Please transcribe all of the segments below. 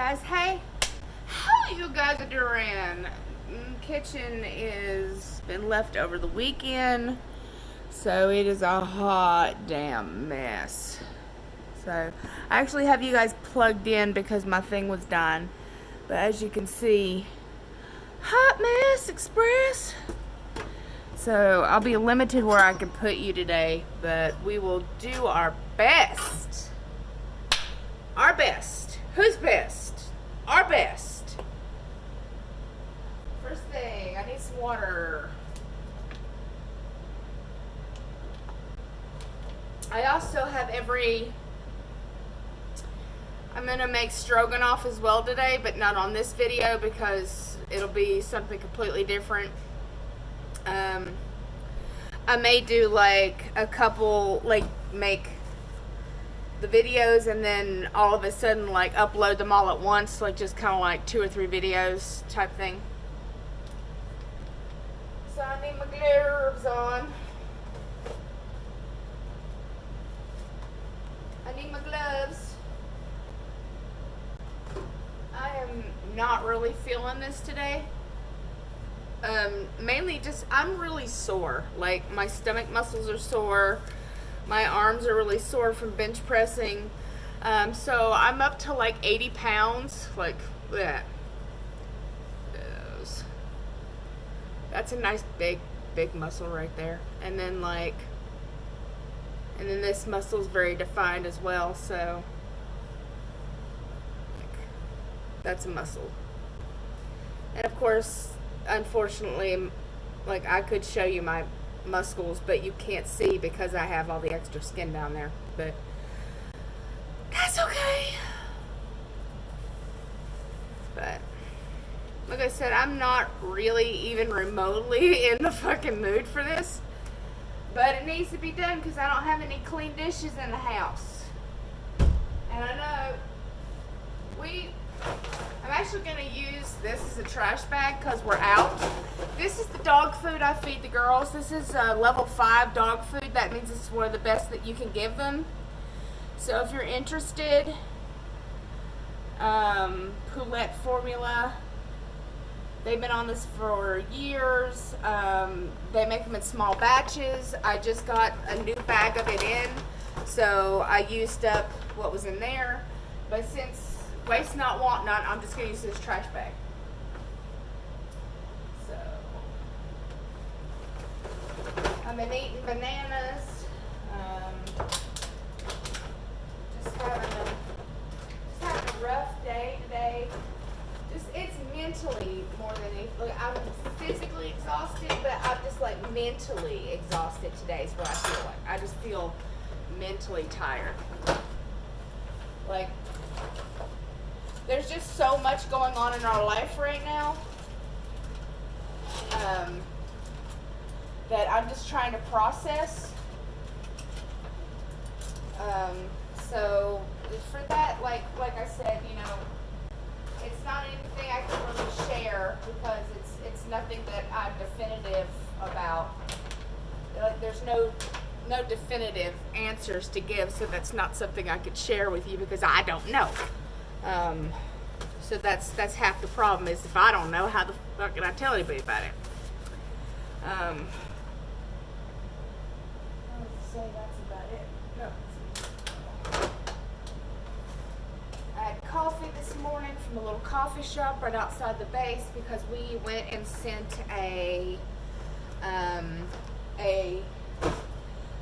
guys, hey, how you guys are doing? Kitchen is been left over the weekend, so it is a hot damn mess. So I actually have you guys plugged in because my thing was done, but as you can see, hot mess express. So I'll be limited where I can put you today, but we will do our best. Our best. Who's best? Our best. First thing, I need some water. I also have I'm gonna make stroganoff as well today, but not on this video because it'll be something completely different. I may do like a couple, like make the videos and then all of a sudden like upload them all at once, like just kind of like 2 or 3 videos type thing. So I need my gloves on. I need my gloves. I am not really feeling this today. Mainly just, I'm really sore. Like my stomach muscles are sore. My arms are really sore from bench pressing. So I'm up to like 80 pounds. Like that. That's a nice big muscle right there. And then this muscle is very defined as well. So that's a muscle. And of course, unfortunately, like I could show you my muscles, but you can't see because I have all the extra skin down there, but that's okay. But like I said, I'm not really even remotely in the fucking mood for this, but it needs to be done because I don't have any clean dishes in the house. And I know I'm actually going to use this as a trash bag because we're out. This is the dog food I feed the girls. This is level 5 dog food. That means it's one of the best that you can give them. So if you're interested, Poulette formula. They've been on this for years. They make them in small batches. I just got a new bag of it in, so I used up what was in there. But since waste not, want not, I'm just going to use this trash bag. So, I've been eating bananas. Just having a rough day today. It's mentally more than anything. Like, I'm physically exhausted, but I'm just like mentally exhausted today is what I feel like. I just feel mentally tired. Like, there's just so much going on in our life right now that I'm just trying to process. So for that, like I said, you know, it's not anything I can really share because it's nothing that I'm definitive about. Like there's no definitive answers to give, so that's not something I could share with you because I don't know. So that's half the problem is if I don't know, how the fuck can I tell anybody about it? I would say that's about it. No. I had coffee this morning from a little coffee shop right outside the base because we went and sent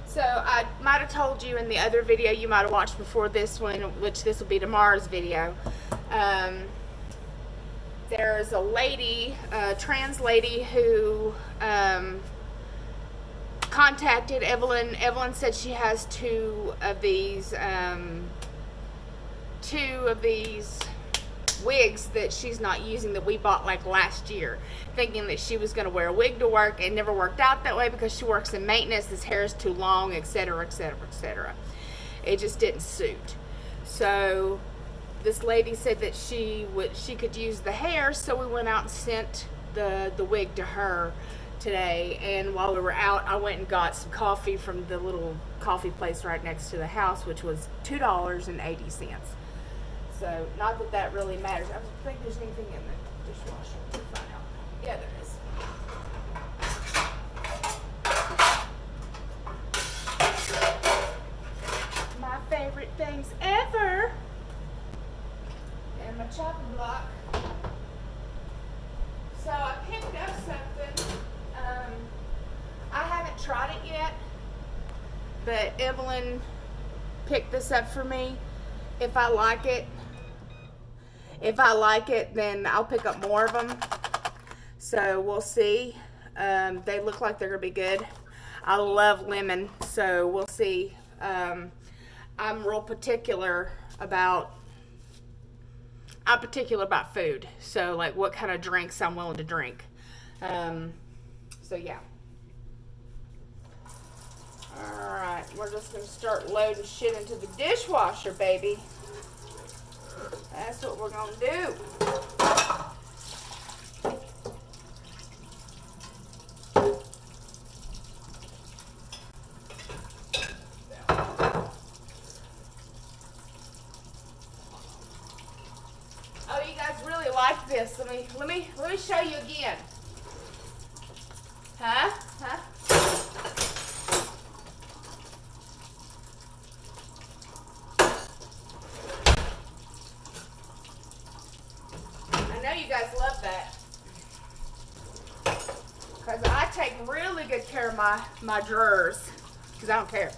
so I might have told you in the other video you might have watched before this one, which this will be tomorrow's video. There's a lady, a trans lady who contacted Evelyn. Evelyn said she has two of these wigs that she's not using that we bought like last year, thinking that she was going to wear a wig to work. It never worked out that way because she works in maintenance. This hair is too long, etc., etc., etc. It just didn't suit. So this lady said that she could use the hair, so we went out and sent the wig to her today. And while we were out, I went and got some coffee from the little coffee place right next to the house, which was $2.80. So, not that that really matters. I don't think there's anything in the dishwasher. We'll find out. Yeah, there is. My favorite things ever. And my chopping block. So I picked up something. I haven't tried it yet, but Evelyn picked this up for me. If I like it, then I'll pick up more of them. So we'll see. They look like they're gonna be good. I love lemon, so we'll see. I'm real particular about food. So like what kind of drinks I'm willing to drink. So yeah. Alright, we're just gonna start loading shit into the dishwasher, baby. That's what we're gonna do. Oh, you guys really like this. Let me show you again. Huh? I know you guys love that. Because I take really good care of my drawers. Because I don't care.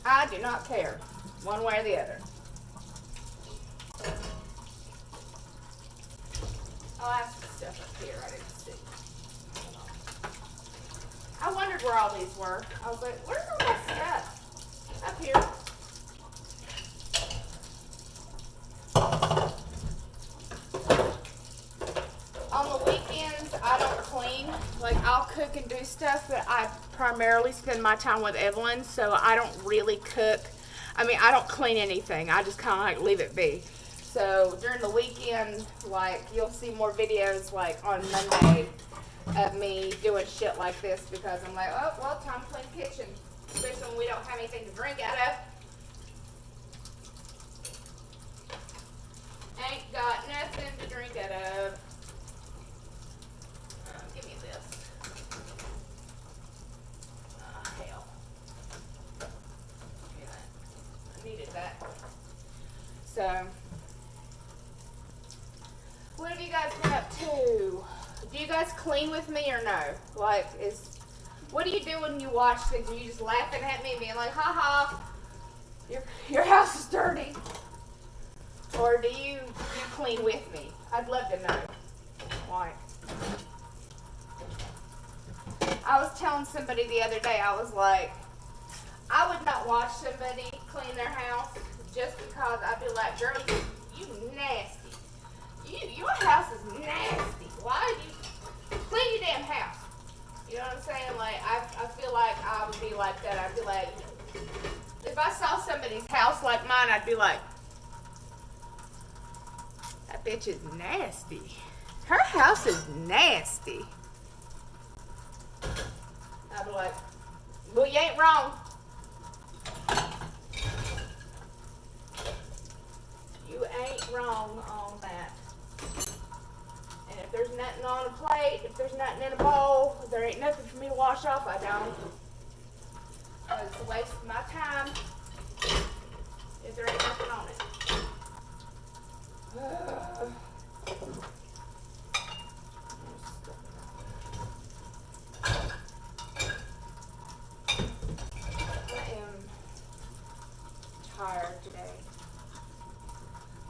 I do not care. One way or the other. Oh, I have some stuff up here I didn't see. I wondered where all these were. I was like, where's all that stuff? Up here. On the weekends, I don't clean. Like, I'll cook and do stuff, but I primarily spend my time with Evelyn, so I don't really cook. I mean, I don't clean anything. I just kind of like leave it be. So during the weekend, like, you'll see more videos like on Monday of me doing shit like this because I'm like, oh, well, time to clean the kitchen. Especially when we don't have anything to drink out of. Ain't got nothing to drink out of. Give me this. Hell. Yeah, I needed that. So, what have you guys been up to? Do you guys clean with me or no? Like, what do you do when you watch things? Are you just laughing at me, being like, ha ha, your house is dirty? Or do you clean with me? I'd love to know. Why? I was telling somebody the other day, I was like, I would not watch somebody clean their house just because I'd be like, girl, you nasty. Your house is nasty. Why do you clean your damn house? You know what I'm saying? Like, I feel like I would be like that. I'd be like, if I saw somebody's house like mine, I'd be like, that bitch is nasty. Her house is nasty. I'd be like, well, you ain't wrong. You ain't wrong on that. And if there's nothing on a plate, if there's nothing in a bowl, if there ain't nothing for me to wash off, I don't. Because it's a waste of my time if there ain't nothing on it. I am tired today.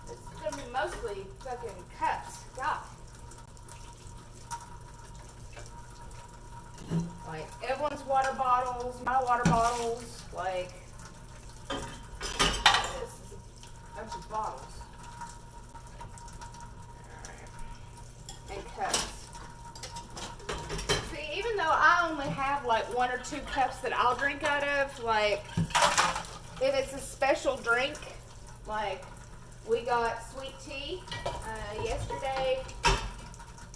It's gonna be mostly fucking cups. God. Like Evelyn's water bottles, my water bottles, like this is a bunch of bottles. Alright. And cups. See, even though I only have like 1 or 2 cups that I'll drink out of, like if it's a special drink, like we got sweet tea yesterday,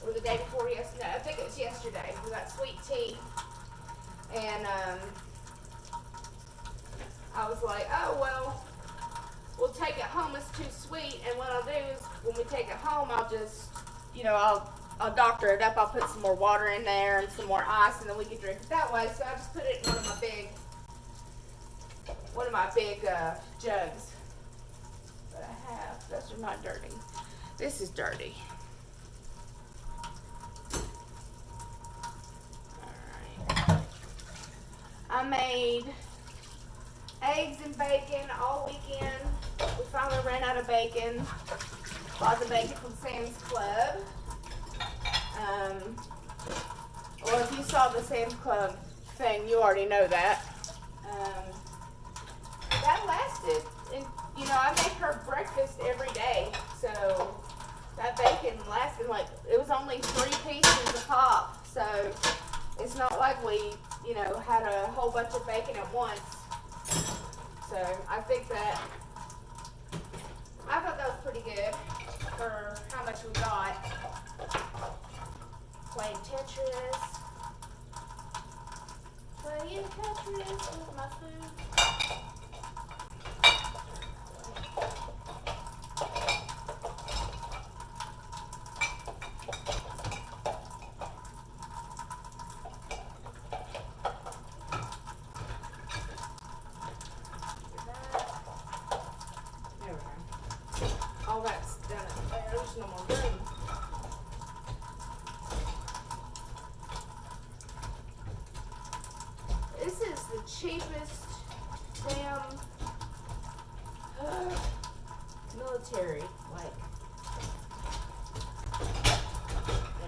or the day before yesterday. I think it was yesterday. We got sweet tea. And I was like, oh, well, we'll take it home, it's too sweet, and what I'll do is when we take it home, I'll just, I'll doctor it up. I'll put some more water in there and some more ice, and then we can drink it that way. So I just put it in one of my big jugs that I have. Those are not dirty. This is dirty. Alright. I made eggs and bacon all weekend. We finally ran out of bacon. Bought the bacon from Sam's Club. Well, if you saw the Sam's Club thing, you already know that. That lasted. And, I make her breakfast every day. So that bacon lasted it was only 3 pieces a pop. So it's not like we, had a whole bunch of bacon at once. So I thought that was pretty good for how much we got. Playing Tetris. Playing Tetris with my food. All that's done up there. There's no more room. This is the cheapest damn military. There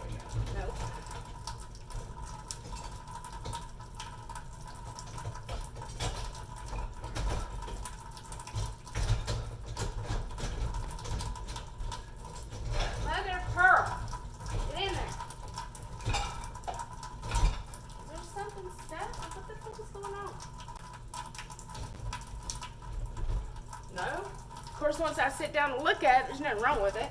we go. Nope. Mother Pearl, get in there. There's something stuck. What the fuck is going on? No. Of course, once I sit down and look at it, there's nothing wrong with it.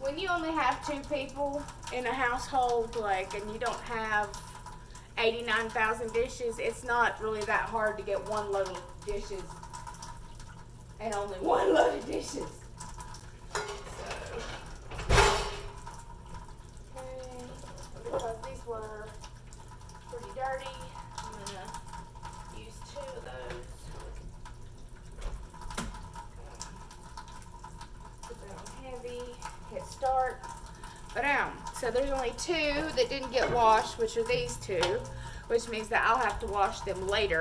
When you only have 2 people in a household, and you don't have 89,000 dishes, it's not really that hard to get one load of dishes and only one load of dishes. Okay, because these were pretty dirty, I'm gonna use 2 of those. Put that on heavy. Hit start. Ba-dam. So there's only 2 that didn't get washed, which are these 2, which means that I'll have to wash them later.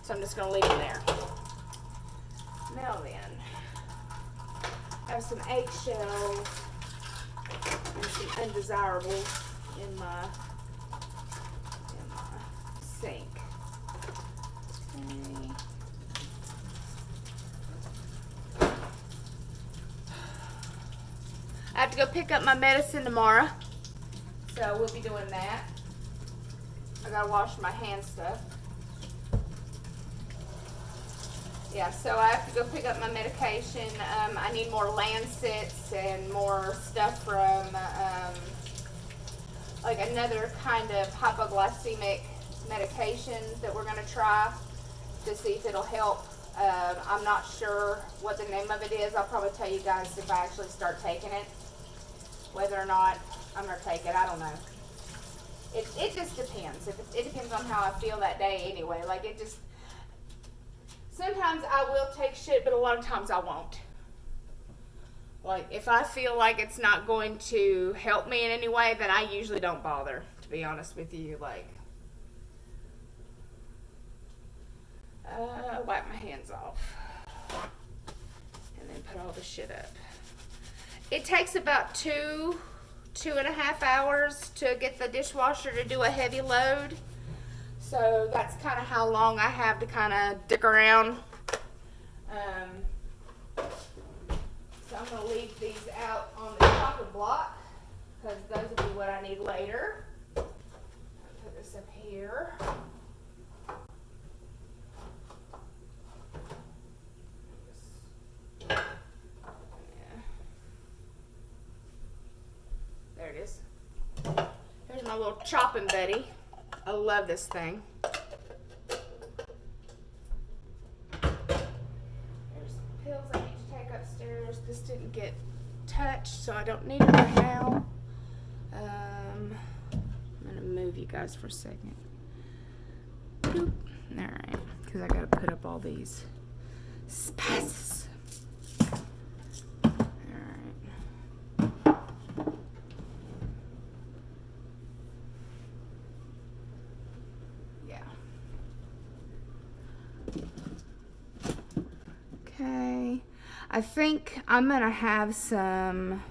So I'm just going to leave them there. Now then, I have some eggshells and some undesirables in my sink. Okay. I have to go pick up my medicine tomorrow, so we'll be doing that. I gotta wash my hand stuff. Yeah, so I have to go pick up my medication. I need more Lancets and more stuff from another kind of hypoglycemic medication that we're gonna try to see if it'll help. I'm not sure what the name of it is. I'll probably tell you guys if I actually start taking it. Whether or not I'm going to take it, I don't know. It just depends. It depends on how I feel that day anyway. Sometimes I will take shit, but a lot of times I won't. If I feel like it's not going to help me in any way, then I usually don't bother, to be honest with you. Wipe my hands off. And then and put all the shit up. It takes about 2.5 hours to get the dishwasher to do a heavy load. So that's kind of how long I have to kind of dick around. So I'm going to leave these out on the chopping block because those will be what I need later. I'll put this up here. There it is. Here's my little chopping buddy. I love this thing. There's some pills I need to take upstairs. This didn't get touched, so I don't need it right now. I'm gonna move you guys for a second. Boop. All right, because I gotta put up all these spices. Okay, I think I'm gonna have some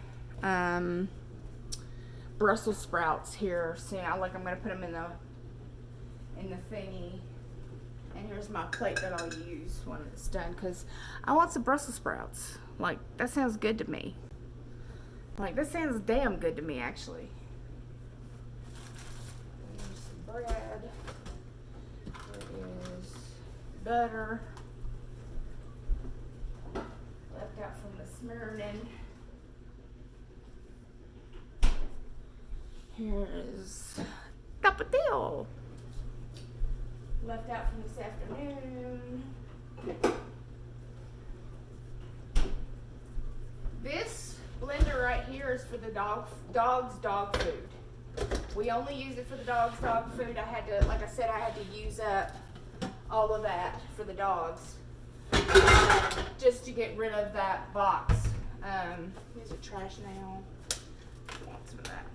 Brussels sprouts here soon. I'm gonna put them in the thingy, and here's my plate that I'll use when it's done because I want some Brussels sprouts. Like, that sounds good to me. Like, that sounds damn good to me, actually. There's some bread. There is butter. Left out from the Smyrnin. Here's tapatio. Left out from this afternoon. This blender right here is for the dog's dog food. We only use it for the dog's dog food. I had to, like I said, I had to use up all of that for the dogs. Just to get rid of that box. Here's a trash now. I want some of that.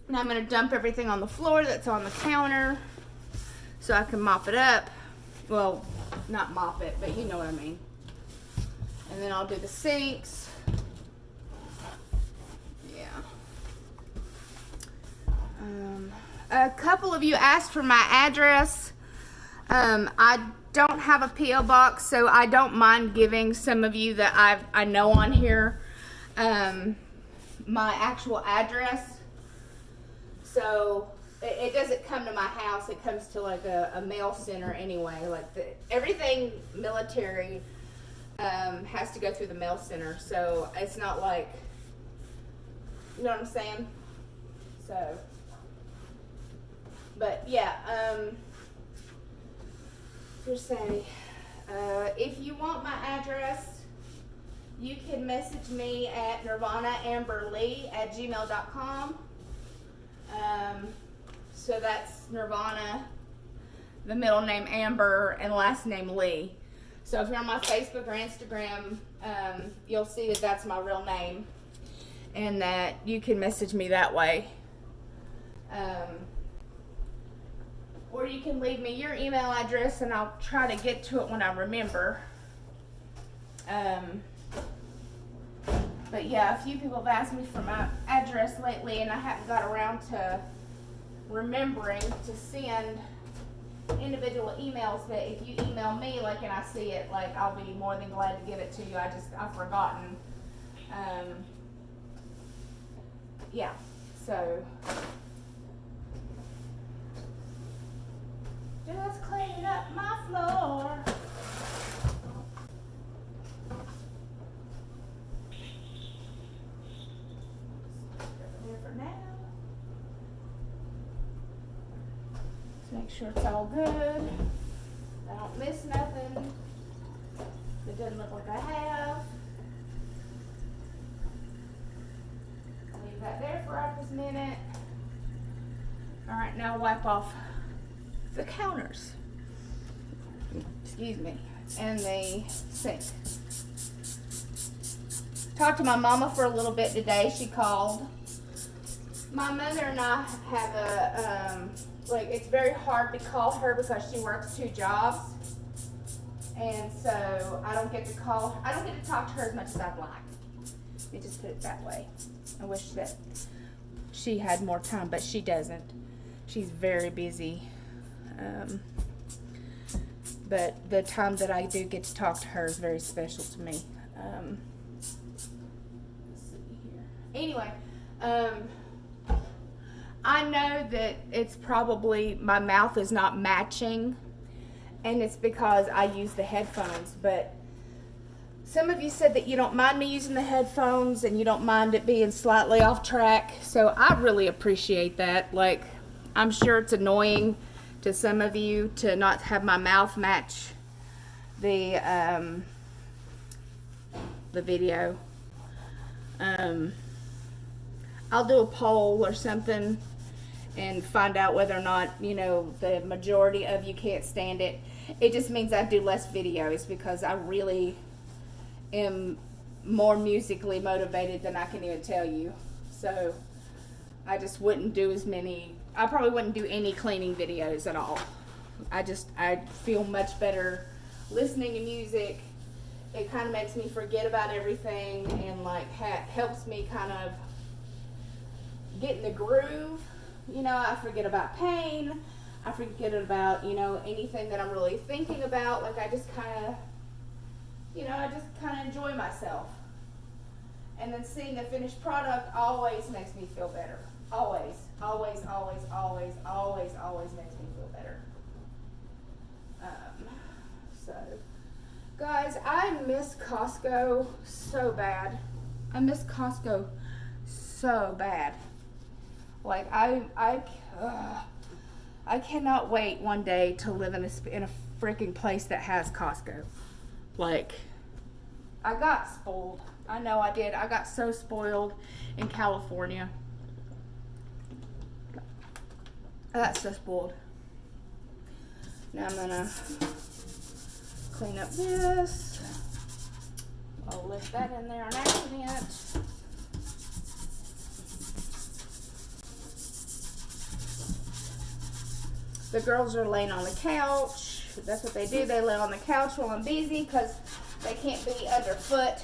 Now I'm going to dump everything on the floor that's on the counter so I can mop it up. Well, not mop it, but you know what I mean. And then I'll do the sinks. Yeah. A couple of you asked for my address. I don't have a P.O. box, so I don't mind giving some of you that I know on here my actual address. So it doesn't come to my house. It comes to like a mail center anyway. Like everything military has to go through the mail center. So it's not like, you know what I'm saying? So, but yeah, just say, if you want my address, you can message me at nirvanaamberlee@gmail.com. So that's Nirvana, the middle name Amber, and last name Lee. So if you're on my Facebook or Instagram, you'll see that that's my real name, and that you can message me that way. Or you can leave me your email address, and I'll try to get to it when I remember. But yeah, a few people have asked me for my address lately, and I haven't got around to remembering to send individual emails. But if you email me, like, and I see it, like, I'll be more than glad to give it to you. I've forgotten. Yeah, so just cleaning up my floor. Make sure it's all good. I don't miss nothing. It doesn't look like I have. I'll leave that there for right this minute. Alright, now wipe off the counters. Excuse me. And the sink. Talked to my mama for a little bit today. She called. My mother and I have Like, it's very hard to call her because she works 2 jobs. And so I don't get to talk to her as much as I'd like. Let me just put it that way. I wish that she had more time, but she doesn't. She's very busy. But the time that I do get to talk to her is very special to me. Let's see here. Anyway, I know that it's probably my mouth is not matching, and it's because I use the headphones, but some of you said that you don't mind me using the headphones and you don't mind it being slightly off track, so I really appreciate that. Like, I'm sure it's annoying to some of you to not have my mouth match the video. I'll do a poll or something and find out whether or not, you know, the majority of you can't stand it. It just means I do less videos because I really am more musically motivated than I can even tell you. So I just wouldn't do as many, I probably wouldn't do any cleaning videos at all. I feel much better listening to music. It kind of makes me forget about everything and like helps me kind of get in the groove. You know, I forget about pain. I forget about, you know, anything that I'm really thinking about. Like, I just kind of, you know, I just kind of enjoy myself. And then seeing the finished product always makes me feel better. Always, always, always, always, always, always makes me feel better. So, guys, I miss Costco so bad. I miss Costco so bad. Like, I cannot wait one day to live in a freaking place that has Costco. Like, I got spoiled. I know I did. I got so spoiled in California. I got so spoiled. Now I'm gonna clean up this. I'll lift that in there on accident. The girls are laying on the couch. That's what they do. They lay on the couch while I'm busy because they can't be underfoot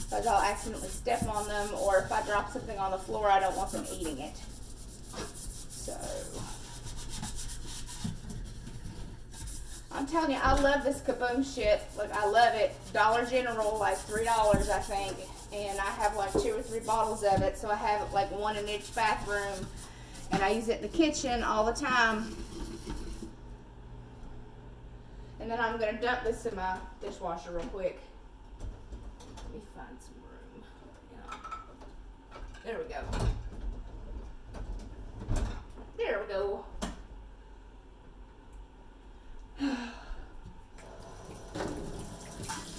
because I'll accidentally step on them, or if I drop something on the floor, I don't want them eating it. So, I'm telling you, I love this Kaboom shit. Like, I love it. Dollar General, like $3, I think. And I have like 2 or 3 bottles of it. So I have like one in each bathroom. And I use it in the kitchen all the time. And then I'm going to dump this in my dishwasher real quick. Let me find some room. Yeah. There we go. There we go.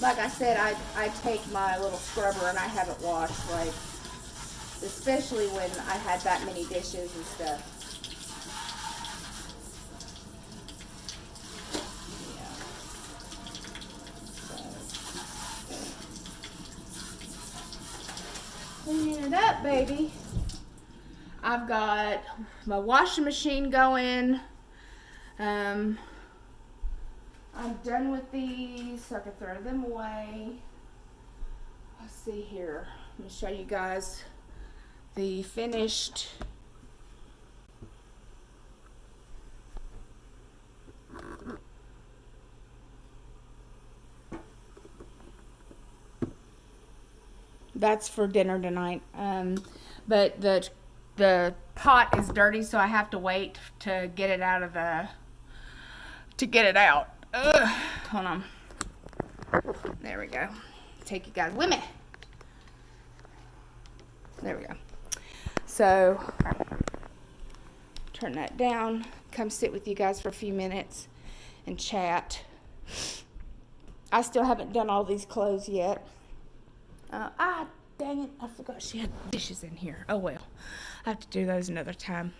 Like I said, I take my little scrubber and I have it washed, like, especially when I had that many dishes and stuff. Clean it up, baby. I've got my washing machine going. I'm done with these, so I can throw them away. Let's see here. Let me show you guys the finished that's for dinner tonight. But the pot is dirty, so I have to wait to get it out of the Ugh. Hold on. There we go. Take you guys with me. There we go. So, turn that down. Come sit with you guys for a few minutes and chat. I still haven't done all these clothes yet. Dang it. I forgot she had dishes in here. Oh well. I have to do those another time.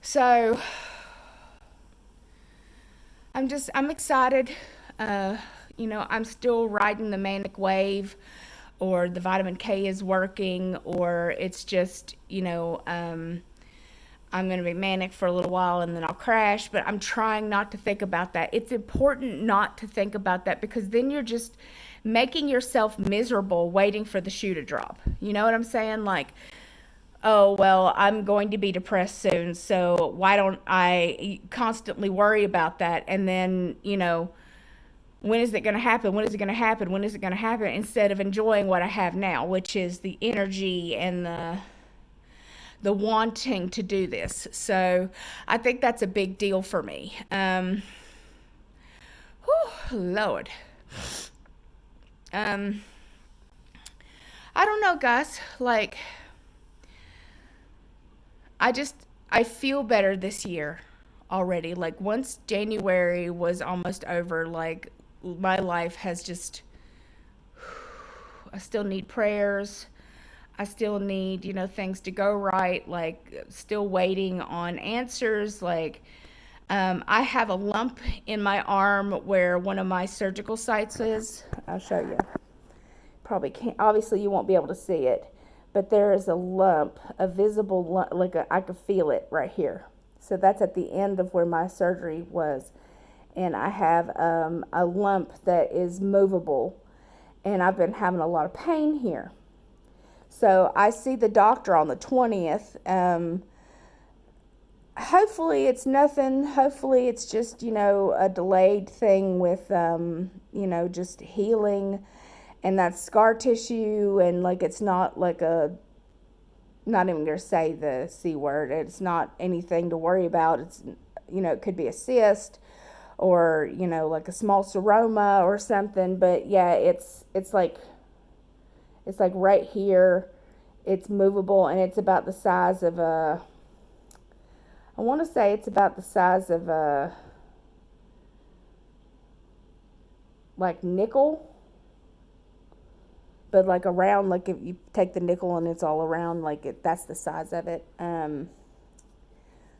So, I'm excited. You know, I'm still riding the manic wave, or the vitamin K is working, or it's just, you know, I'm going to be manic for a little while and then I'll crash, but I'm trying not to think about that. It's important not to think about that because then you're just making yourself miserable waiting for the shoe to drop. You know what I'm saying? Like, oh, well, I'm going to be depressed soon, so why don't I constantly worry about that? And then, when is it going to happen? When is it going to happen? When is it going to happen? Instead of enjoying what I have now, which is the energy and the wanting to do this. So I think that's a big deal for me. Lord. I don't know, guys. Like, I feel better this year already. Like, once January was almost over, like, my life has just, I still need prayers. I still need, things to go right, like still waiting on answers. Like, I have a lump in my arm where one of my surgical sites is. I'll show you. Probably can't, obviously you won't be able to see it, but there is a lump, a visible lump, I could feel it right here. So that's at the end of where my surgery was. And I have a lump that is movable, and I've been having a lot of pain here. So I see the doctor on the 20th. Hopefully it's nothing. Hopefully it's just, a delayed thing with, just healing. And that's scar tissue. And like, it's not like not even going to say the C word. It's not anything to worry about. It's, it could be a cyst or, like a small seroma or something. But yeah, it's like right here. It's movable, and it's about the size of I want to say it's about the size of like nickel, but like around, like if you take the nickel and it's all around, like that's the size of it.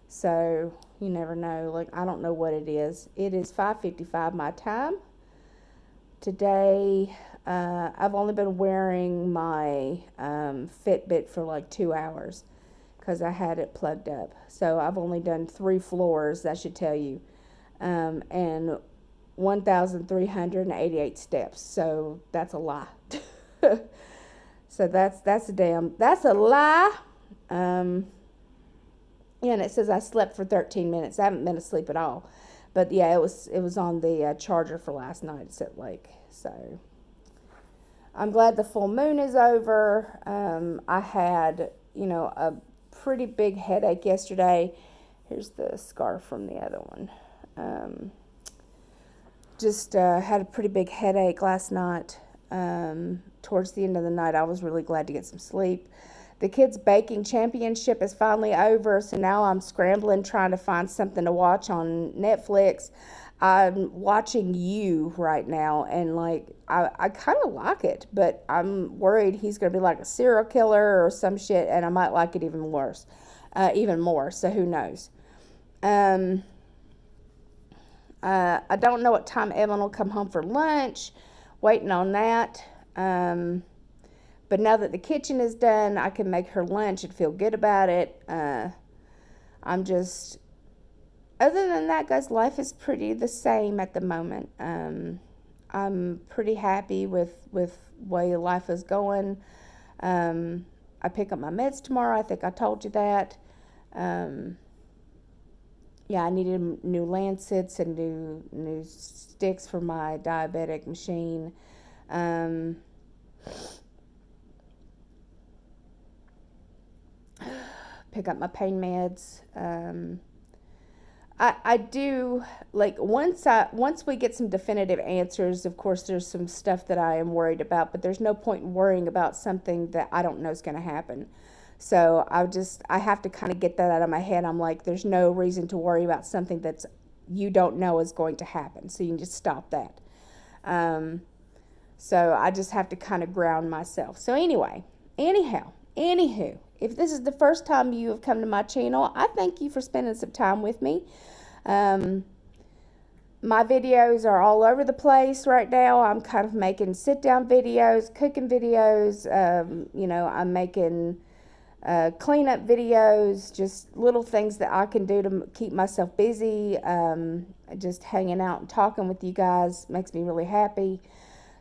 So you never know. Like, I don't know what it is. It is 5:55 my time. Today, I've only been wearing my Fitbit for like 2 hours because I had it plugged up. So I've only done 3 floors, that should tell you, and 1,388 steps. So that's a lie. So that's a lie. And it says I slept for 13 minutes. I haven't been asleep at all. But yeah, it was on the charger for last night. It's at Lake. So I'm glad the full moon is over. I had, a pretty big headache yesterday. Here's the scar from the other one. Just had a pretty big headache last night. Towards the end of the night, I was really glad to get some sleep. The kids' baking championship is finally over, so now I'm scrambling trying to find something to watch on Netflix. I'm watching You right now, and like I kind of like it, but I'm worried he's going to be like a serial killer or some shit, and I might like it even worse, even more. So who knows? I don't know what time Evan will come home for lunch. Waiting on that. But now that the kitchen is done, I can make her lunch and feel good about it. I'm just, other than that, guys, life is pretty the same at the moment. I'm pretty happy with way life is going. I pick up my meds tomorrow. I think I told you that. Yeah, I needed new lancets and new sticks for my diabetic machine. Pick up my pain meds. I do, like, once we get some definitive answers, of course there's some stuff that I am worried about, but there's no point in worrying about something that I don't know is going to happen. So I have to kind of get that out of my head. I'm like, there's no reason to worry about something that's you don't know is going to happen. So you can just stop that. So I just have to kind of ground myself. So anywho, if this is the first time you have come to my channel, I thank you for spending some time with me. My videos are all over the place right now. I'm kind of making sit-down videos, cooking videos. I'm making cleanup videos, just little things that I can do to keep myself busy. Just hanging out and talking with you guys makes me really happy.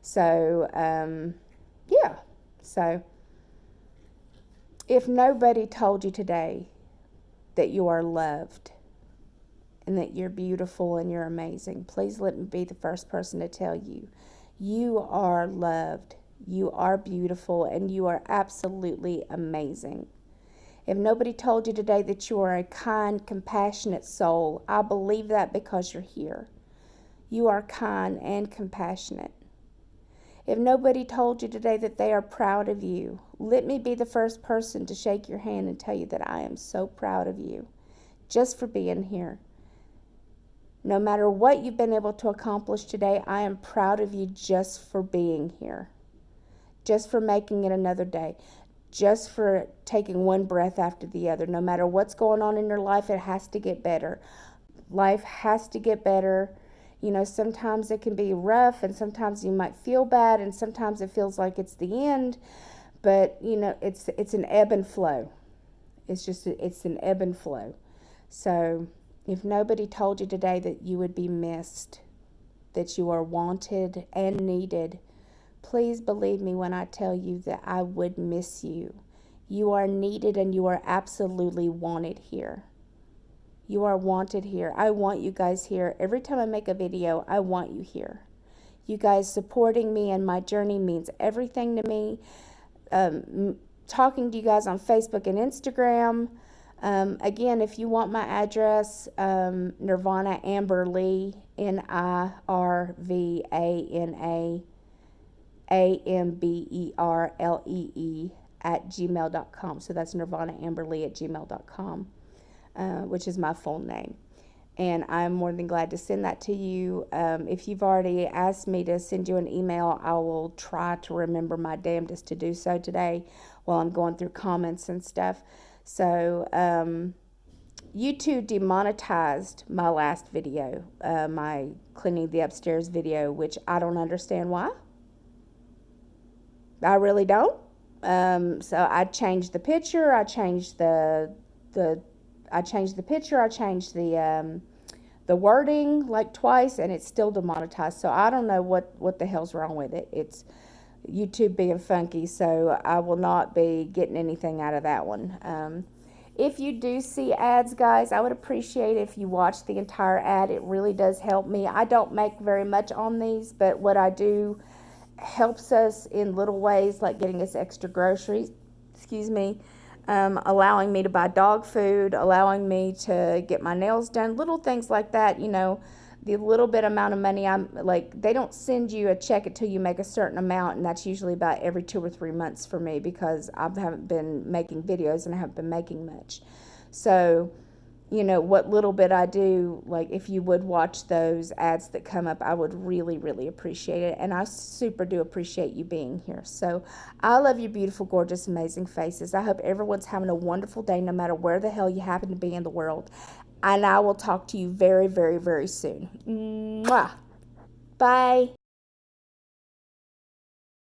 So, yeah. So, if nobody told you today that you are loved and that you're beautiful and you're amazing, please let me be the first person to tell you. You are loved, you are beautiful, and you are absolutely amazing. If nobody told you today that you are a kind, compassionate soul, I believe that because you're here. You are kind and compassionate. If nobody told you today that they are proud of you, let me be the first person to shake your hand and tell you that I am so proud of you just for being here. No matter what you've been able to accomplish today, I am proud of you just for being here, just for making it another day, just for taking one breath after the other. No matter what's going on in your life, it has to get better. Life has to get better. You know, sometimes it can be rough, and sometimes you might feel bad, and sometimes it feels like it's the end. But, you know, it's an ebb and flow. It's an ebb and flow. So if nobody told you today that you would be missed, that you are wanted and needed, please believe me when I tell you that I would miss you. You are needed and you are absolutely wanted here. You are wanted here. I want you guys here. Every time I make a video, I want you here. You guys supporting me and my journey means everything to me. Talking to you guys on Facebook and Instagram. Again, if you want my address, Nirvana Amber Lee, NIRVANA AMBERLEE at gmail.com. So that's nirvanaamberlee at gmail.com, which is my full name. And I'm more than glad to send that to you. If you've already asked me to send you an email, I will try to remember my damnedest to do so today while I'm going through comments and stuff. So, YouTube demonetized my last video, my cleaning the upstairs video, which I don't understand why. I really don't. So I changed the picture. I changed the picture. I changed the wording like twice, and it's still demonetized. So I don't know what the hell's wrong with it. It's YouTube being funky, so I will not be getting anything out of that one. If you do see ads, guys, I would appreciate it if you watch the entire ad. It really does help me. I don't make very much on these, but what I do helps us in little ways, like getting us extra groceries, allowing me to buy dog food, allowing me to get my nails done, little things like that. You know, the little bit amount of money I'm like, they don't send you a check until you make a certain amount, and that's usually about every 2 or 3 months for me because I haven't been making videos and I haven't been making much. So, you know, what little bit I do, like if you would watch those ads that come up, I would really, really appreciate it. And I super do appreciate you being here. So I love your beautiful, gorgeous, amazing faces. I hope everyone's having a wonderful day no matter where the hell you happen to be in the world. And I will talk to you very, very, very soon. Mwah. Bye.